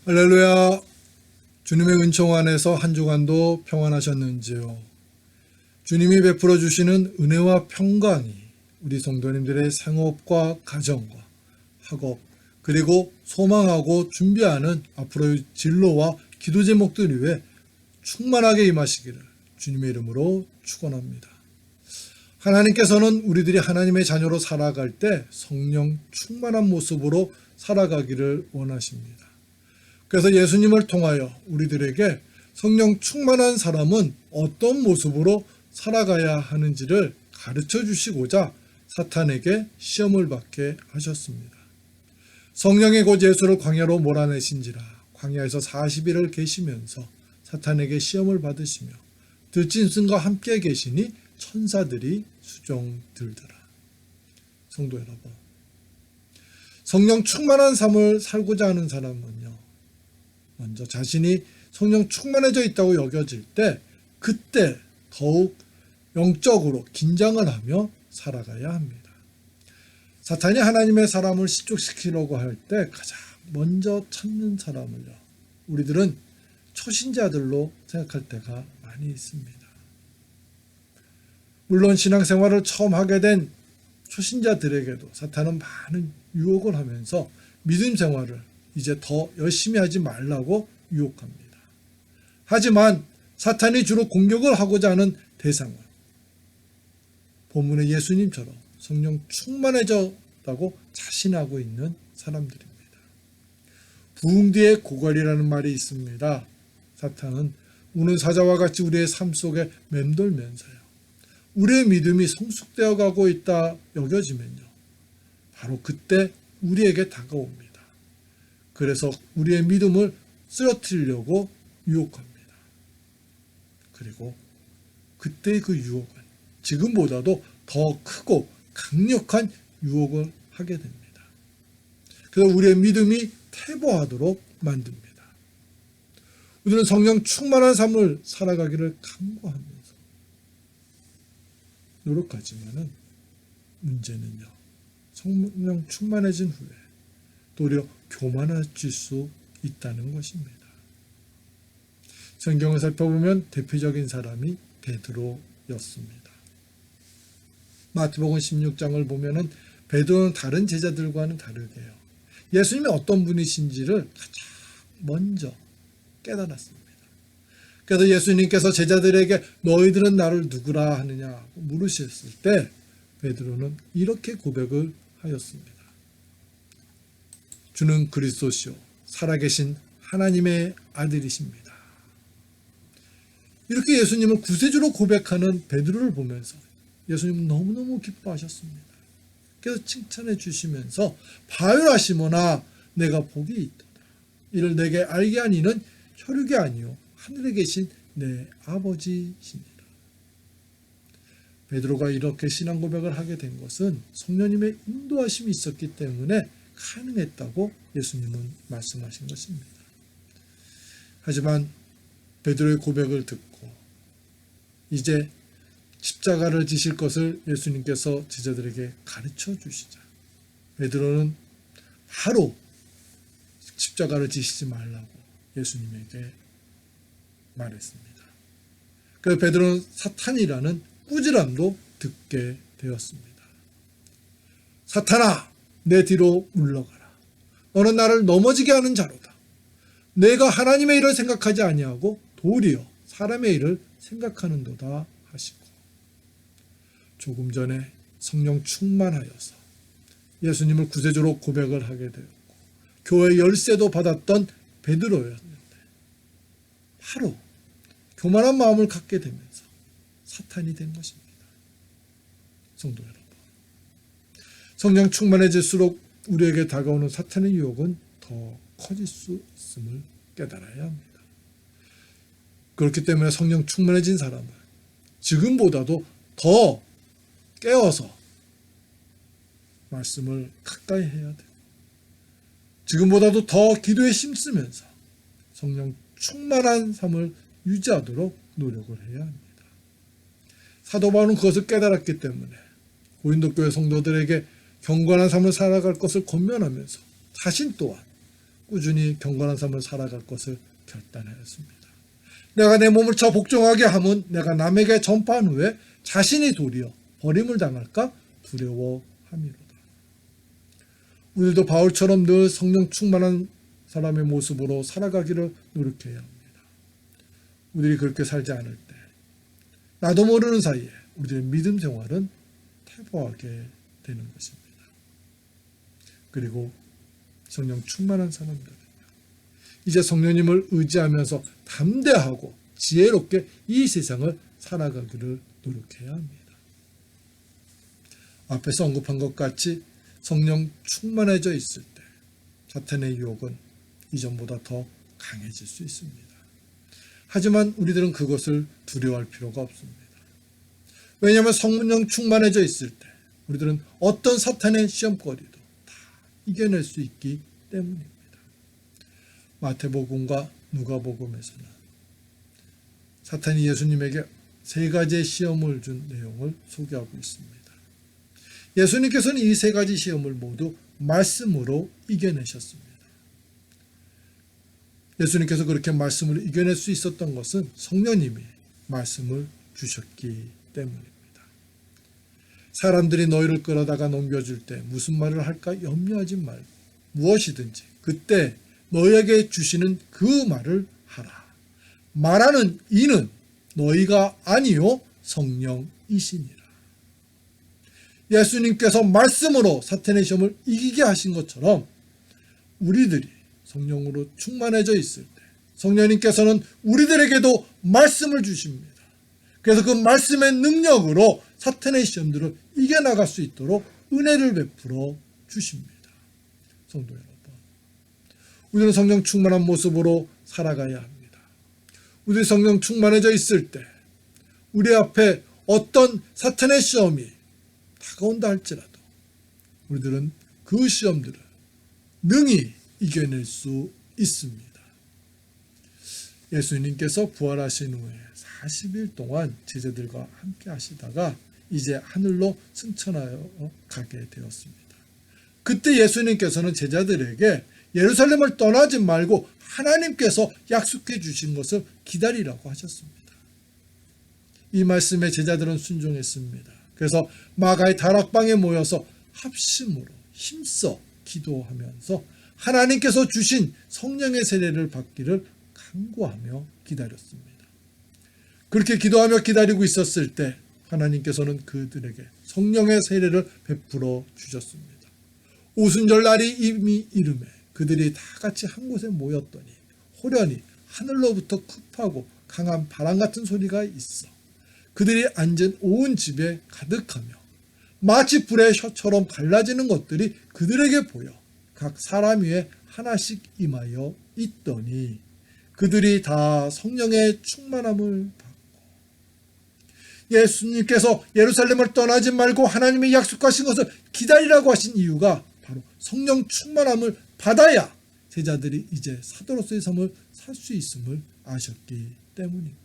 할렐루야. 주님의 은총 안에서 한 주간도 평안하셨는지요. 주님이 베풀어 주시는 은혜와 평강이 우리 성도님들의 생업과 가정과 학업 그리고 소망하고 준비하는 앞으로의 진로와 기도 제목들 위해 충만하게 임하시기를 주님의 이름으로 축원합니다. 하나님께서는 우리들이 하나님의 자녀로 살아갈 때 성령 충만한 모습으로 살아가기를 원하십니다. 그래서 예수님을 통하여 우리들에게 성령 충만한 사람은 어떤 모습으로 살아가야 하는지를 가르쳐 주시고자 사탄에게 시험을 받게 하셨습니다. 성령의 곧 예수를 광야로 몰아내신지라 광야에서 40일을 계시면서 사탄에게 시험을 받으시며 들짐승과 함께 계시니 천사들이 수종들더라. 성도 여러분, 성령 충만한 삶을 살고자 하는 사람은요, 먼저 자신이 성령 충만해져 있다고 여겨질 때 그때 더욱 영적으로 긴장을 하며 살아가야 합니다. 사탄이 하나님의 사람을 실족시키려고 할 때 가장 먼저 찾는 사람을요, 우리들은 초신자들로 생각할 때가 많이 있습니다. 물론 신앙생활을 처음 하게 된 초신자들에게도 사탄은 많은 유혹을 하면서 믿음 생활을 이제 더 열심히 하지 말라고 유혹합니다. 하지만 사탄이 주로 공격을 하고자 하는 대상은 본문의 예수님처럼 성령 충만해졌다고 자신하고 있는 사람들입니다. 부흥 뒤에 고갈이라는 말이 있습니다. 사탄은 우는 사자와 같이 우리의 삶 속에 맴돌면서요, 우리의 믿음이 성숙되어 가고 있다 여겨지면요, 바로 그때 우리에게 다가옵니다. 그래서 우리의 믿음을 쓰러뜨리려고 유혹합니다. 그리고 그때의 그 유혹은 지금보다도 더 크고 강력한 유혹을 하게 됩니다. 그래서 우리의 믿음이 퇴보하도록 만듭니다. 우리는 성령 충만한 삶을 살아가기를 간구하면서 노력하지만은 문제는요, 성령 충만해진 후에 도리어 교만해질 수 있다는 것입니다. 성경을 살펴보면 대표적인 사람이 베드로였습니다. 마태복음 16장을 보면은 베드로는 다른 제자들과는 다르게요, 예수님이 어떤 분이신지를 가장 먼저 깨달았습니다. 그래서 예수님께서 제자들에게 너희들은 나를 누구라 하느냐 물으셨을 때 베드로는 이렇게 고백을 하였습니다. 주는 그리스도시요 살아계신 하나님의 아들이십니다. 이렇게 예수님을 구세주로 고백하는 베드로를 보면서 예수님은 너무너무 기뻐하셨습니다. 그래서 칭찬해 주시면서 바요라 시몬아 내가 복이 있도다. 이를 내게 알게 한 이는 혈육이 아니요 하늘에 계신 내 아버지시니라. 베드로가 이렇게 신앙 고백을 하게 된 것은 성령님의 인도하심이 있었기 때문에 가능했다고 예수님은 말씀하신 것입니다. 하지만 베드로의 고백을 듣고 이제 십자가를 지실 것을 예수님께서 제자들에게 가르쳐 주시자 베드로는 바로 십자가를 지시지 말라고 예수님에게 말했습니다. 그래서 베드로는 사탄이라는 꾸지람도 듣게 되었습니다. 사탄아, 내 뒤로 물러가라. 너는 나를 넘어지게 하는 자로다. 내가 하나님의 일을 생각하지 아니하고 도리어 사람의 일을 생각하는도다 하시고, 조금 전에 성령 충만하여서 예수님을 구세주로 고백을 하게 되었고 교회 열쇠도 받았던 베드로였는데 바로 교만한 마음을 갖게 되면서 사탄이 된 것입니다. 성도 여러분, 성령 충만해질수록 우리에게 다가오는 사탄의 유혹은 더 커질 수 있음을 깨달아야 합니다. 그렇기 때문에 성령 충만해진 사람은 지금보다도 더 깨어서 말씀을 가까이 해야 돼요. 지금보다도 더 기도에 힘쓰면서 성령 충만한 삶을 유지하도록 노력을 해야 합니다. 사도 바울은 그것을 깨달았기 때문에 고린도 교회 성도들에게 경건한 삶을 살아갈 것을 권면하면서 자신 또한 꾸준히 경건한 삶을 살아갈 것을 결단하였습니다. 내가 내 몸을 쳐 복종하게 하면 내가 남에게 전파한 후에 자신이 도리어 버림을 당할까 두려워함이로다. 우리도 바울처럼 늘 성령 충만한 사람의 모습으로 살아가기를 노력해야 합니다. 우리들이 그렇게 살지 않을 때 나도 모르는 사이에 우리들의 믿음 생활은 퇴보하게 되는 것입니다. 그리고 성령 충만한 사람들은요, 이제 성령님을 의지하면서 담대하고 지혜롭게 이 세상을 살아가기를 노력해야 합니다. 앞에서 언급한 것 같이 성령 충만해져 있을 때 사탄의 유혹은 이전보다 더 강해질 수 있습니다. 하지만 우리들은 그것을 두려워할 필요가 없습니다. 왜냐하면 성령 충만해져 있을 때 우리들은 어떤 사탄의 시험거리도 다 이겨낼 수 있기 때문입니다. 마태복음과 누가복음에서는 사탄이 예수님에게 3가지의 시험을 준 내용을 소개하고 있습니다. 예수님께서는 이 3가지 시험을 모두 말씀으로 이겨내셨습니다. 예수님께서 그렇게 말씀을 이겨낼 수 있었던 것은 성령님이 말씀을 주셨기 때문입니다. 사람들이 너희를 끌어다가 넘겨줄 때 무슨 말을 할까 염려하지 말고 무엇이든지 그때 너희에게 주시는 그 말을 하라. 말하는 이는 너희가 아니요 성령이시니라. 예수님께서 말씀으로 사탄의 시험을 이기게 하신 것처럼 우리들이 성령으로 충만해져 있을 때 성령님께서는 우리들에게도 말씀을 주십니다. 그래서 그 말씀의 능력으로 사탄의 시험들을 이겨나갈 수 있도록 은혜를 베풀어 주십니다. 성도 여러분, 우리는 성령 충만한 모습으로 살아가야 합니다. 우리 성령 충만해져 있을 때 우리 앞에 어떤 사탄의 시험이 다가온다 할지라도 우리들은 그 시험들을 능히 이겨낼 수 있습니다. 예수님께서 부활하신 후에 40일 동안 제자들과 함께 하시다가 이제 하늘로 승천하여 가게 되었습니다. 그때 예수님께서는 제자들에게 예루살렘을 떠나지 말고 하나님께서 약속해 주신 것을 기다리라고 하셨습니다. 이 말씀에 제자들은 순종했습니다. 그래서 마가의 다락방에 모여서 합심으로 힘써 기도하면서 하나님께서 주신 성령의 세례를 받기를 간구하며 기다렸습니다. 그렇게 기도하며 기다리고 있었을 때 하나님께서는 그들에게 성령의 세례를 베풀어 주셨습니다. 오순절 날이 이미 이름에 그들이 다 같이 한 곳에 모였더니 호련히 하늘로부터 급하고 강한 바람 같은 소리가 있어 그들이 앉은 온 집에 가득하며 마치 불의 혀처럼 갈라지는 것들이 그들에게 보여 각 사람 위에 하나씩 임하여 있더니 그들이 다 성령의 충만함을 받고 예수님께서 예루살렘을 떠나지 말고 하나님의 약속하신 것을 기다리라고 하신 이유가 바로 성령 충만함을 받아야 제자들이 이제 사도로서의 삶을 살 수 있음을 아셨기 때문입니다.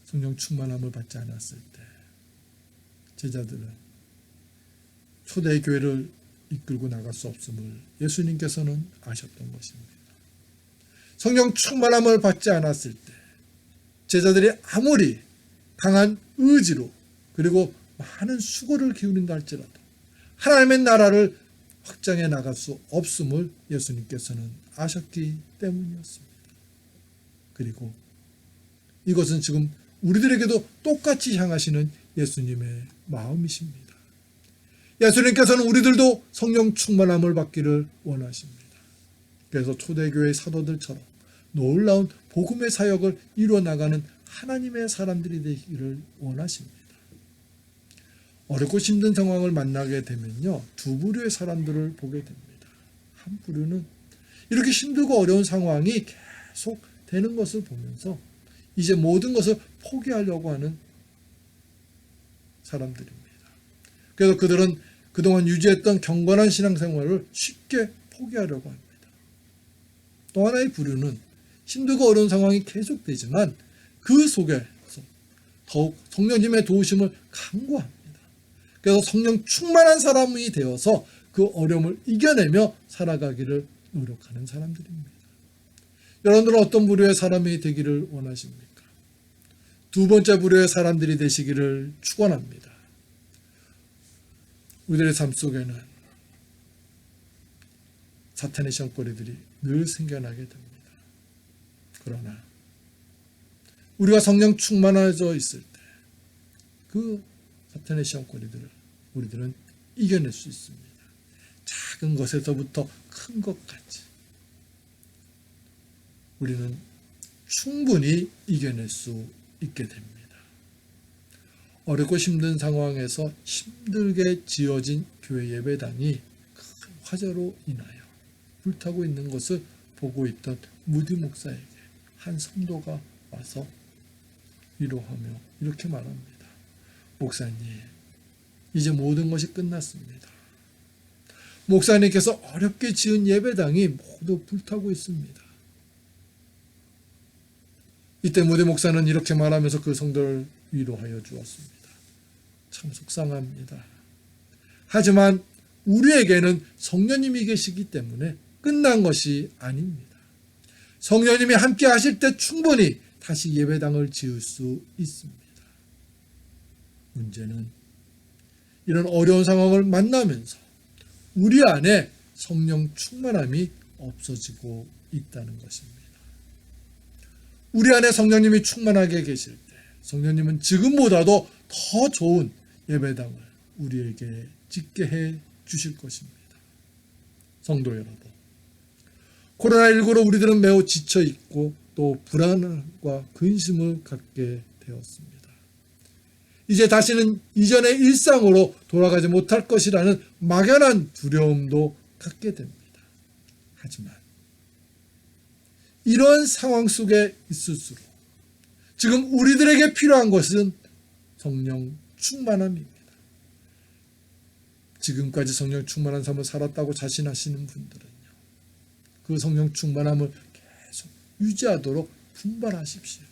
성령 충만함을 받지 않았을 때 제자들은 초대교회를 이끌고 나갈 수 없음을 예수님께서는 아셨던 것입니다. 성령 충만함을 받지 않았을 때 제자들이 아무리 강한 의지로 그리고 많은 수고를 기울인다 할지라도 하나님의 나라를 확장해 나갈 수 없음을 예수님께서는 아셨기 때문이었습니다. 그리고 이것은 지금 우리들에게도 똑같이 향하시는 예수님의 마음이십니다. 예수님께서는 우리들도 성령 충만함을 받기를 원하십니다. 그래서 초대교회 사도들처럼 놀라운 복음의 사역을 이루어나가는 하나님의 사람들이 되기를 원하십니다. 어렵고 힘든 상황을 만나게 되면요, 두 부류의 사람들을 보게 됩니다. 한 부류는 이렇게 힘들고 어려운 상황이 계속 되는 것을 보면서 이제 모든 것을 포기하려고 하는 사람들입니다. 그래서 그들은 그동안 유지했던 경건한 신앙생활을 쉽게 포기하려고 합니다. 또 하나의 부류는 힘들고 어려운 상황이 계속되지만 그 속에서 더욱 성령님의 도우심을 간구합니다. 그래서 성령 충만한 사람이 되어서 그 어려움을 이겨내며 살아가기를 노력하는 사람들입니다. 여러분들은 어떤 부류의 사람이 되기를 원하십니까? 두 번째 부류의 사람들이 되시기를 축원합니다. 우리들의 삶 속에는 사탄의 시험거리들이 늘 생겨나게 됩니다. 그러나 우리가 성령 충만해져 있을 때 그 사탄의 시험거리들을 우리들은 이겨낼 수 있습니다. 작은 것에서부터 큰 것까지 우리는 충분히 이겨낼 수 있게 됩니다. 어렵고 힘든 상황에서 힘들게 지어진 교회 예배당이 큰 화재로 인하여 불타고 있는 것을 보고 있던 무디 목사에게 한 성도가 와서 위로하며 이렇게 말합니다. 목사님, 이제 모든 것이 끝났습니다. 목사님께서 어렵게 지은 예배당이 모두 불타고 있습니다. 이때 무디 목사는 이렇게 말하면서 그 성도를 위로하여 주었습니다. 참 속상합니다. 하지만 우리에게는 성령님이 계시기 때문에 끝난 것이 아닙니다. 성령님이 함께 하실 때 충분히 다시 예배당을 지을 수 있습니다. 문제는 이런 어려운 상황을 만나면서 우리 안에 성령 충만함이 없어지고 있다는 것입니다. 우리 안에 성령님이 충만하게 계실 때 성령님은 지금보다도 더 좋은 예배당을 우리에게 짓게 해 주실 것입니다. 성도 여러분, 코로나19로 우리들은 매우 지쳐 있고 또 불안과 근심을 갖게 되었습니다. 이제 다시는 이전의 일상으로 돌아가지 못할 것이라는 막연한 두려움도 갖게 됩니다. 하지만 이런 상황 속에 있을수록 지금 우리들에게 필요한 것은 성령 충만함입니다. 지금까지 성령 충만한 삶을 살았다고 자신하시는 분들은요, 그 성령 충만함을 계속 유지하도록 분발하십시오.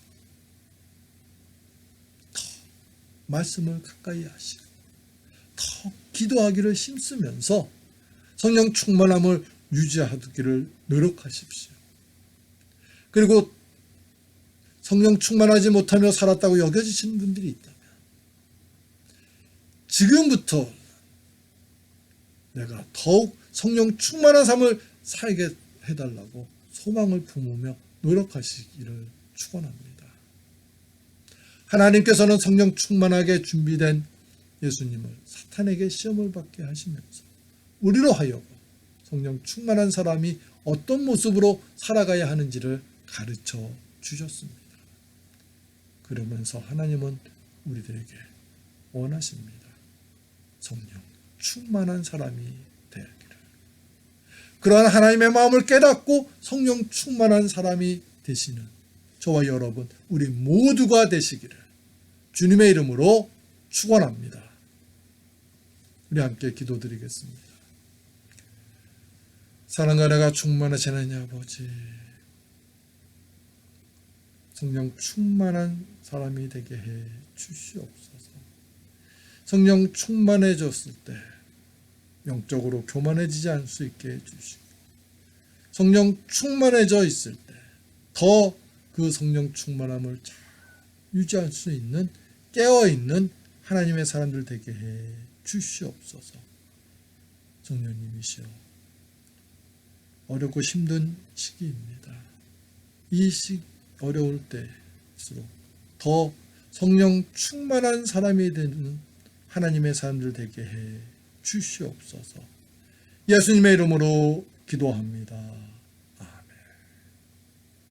더 말씀을 가까이 하시고 더 기도하기를 힘쓰면서 성령 충만함을 유지하기를 노력하십시오. 그리고 성령 충만하지 못하며 살았다고 여겨지시는 분들이 있다면 지금부터 내가 더욱 성령 충만한 삶을 살게 해달라고 소망을 품으며 노력하시기를 축원합니다. 하나님께서는 성령 충만하게 준비된 예수님을 사탄에게 시험을 받게 하시면서 우리로 하여금 성령 충만한 사람이 어떤 모습으로 살아가야 하는지를 가르쳐 주셨습니다. 그러면서 하나님은 우리들에게 원하십니다. 성령 충만한 사람이 되기를. 그러한 하나님의 마음을 깨닫고 성령 충만한 사람이 되시는 저와 여러분, 우리 모두가 되시기를 주님의 이름으로 축원합니다. 우리 함께 기도드리겠습니다. 사랑과 은혜가 충만하시는 아버지, 성령 충만한 사람이 되게 해 주시옵소서. 성령 충만해졌을 때 영적으로 교만해지지 않을 수 있게 해 주시고, 성령 충만해져 있을 때 더 그 성령 충만함을 잘 유지할 수 있는 깨어있는 하나님의 사람들 되게 해 주시옵소서. 성령님이시여, 어렵고 힘든 시기입니다. 이 어려울 때일수록 더 성령 충만한 사람이 되는 하나님의 사람들 되게 해 주시옵소서. 예수님의 이름으로 기도합니다.